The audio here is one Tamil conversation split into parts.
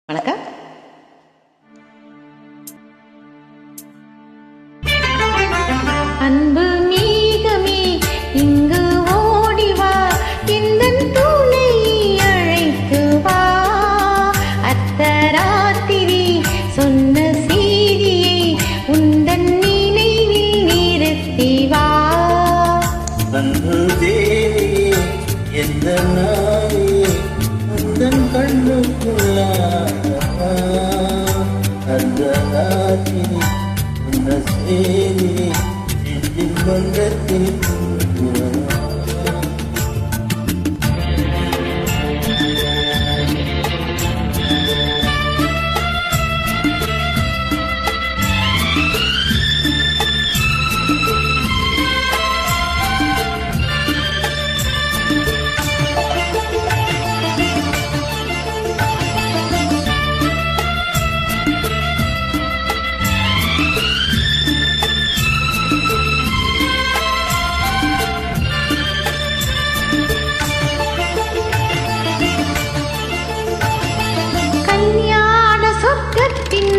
வணக்கம். அன்பு மேகமே இங்கு ஓடிவா, எந்தன் துணை அழைத்து வா. அர்த்தராத்திரி சொன்ன செய்தியை உந்தன் நினைவில் நிறுத்தி வா. அன்பு தேவியே எந்த நாயே உந்தன் கண்ணுக்குள்ளா, அந்த ராத்திரி உன்ன சேரி நெஞ்சில் மன்றத்தில்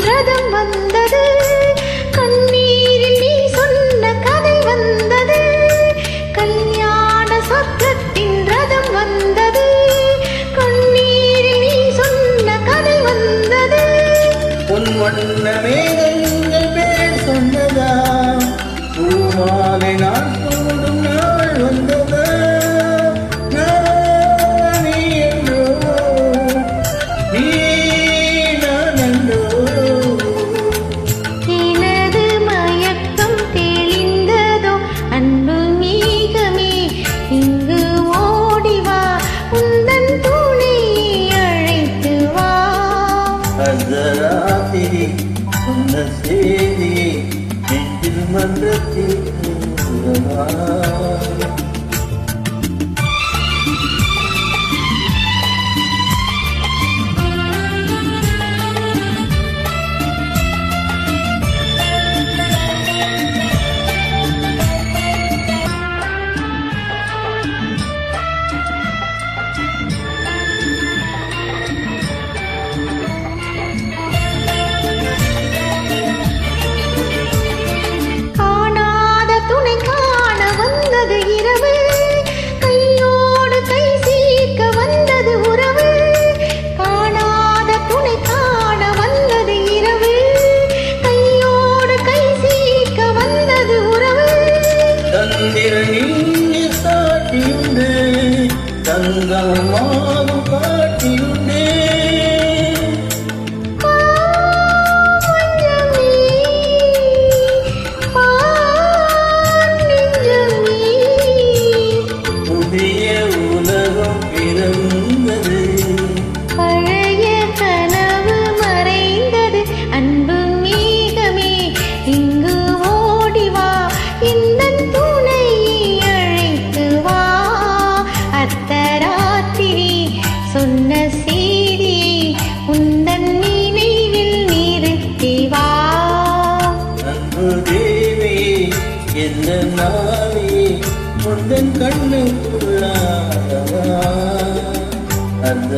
ரதம் வந்தது, கண்ணீரில் நீ சொன்ன கதை வந்தது. கல்யாண சொர்க்கத்தின் ரதம் வந்தது, கண்ணீரில் நீ சொன்ன கதை வந்தது. உன் வண்ண மேகங்கள் பேர் சொன்னதா, பூமாலை நான் கூடும் நாள் வந்ததா. ராத்திரி சொன்ன செய்தியை நெஞ்சில் மன்றத்தில் தங்கமாவும் காட்டியுண்டே. புதிய உலகம் பிறந்தது, பழைய கனவு மறைந்தது. அன்பு மேகமே இங்கு ஓடிவா, இந்த துணை அழைத்து வா. அர்த்தராத்திரி சொன்ன செய்தியை உந்தன் நினைவில் நிறுத்தி வா. அன்பு தேவி என்ன நாளே உந்தன் கண்ணுக்குள்ளா, அந்த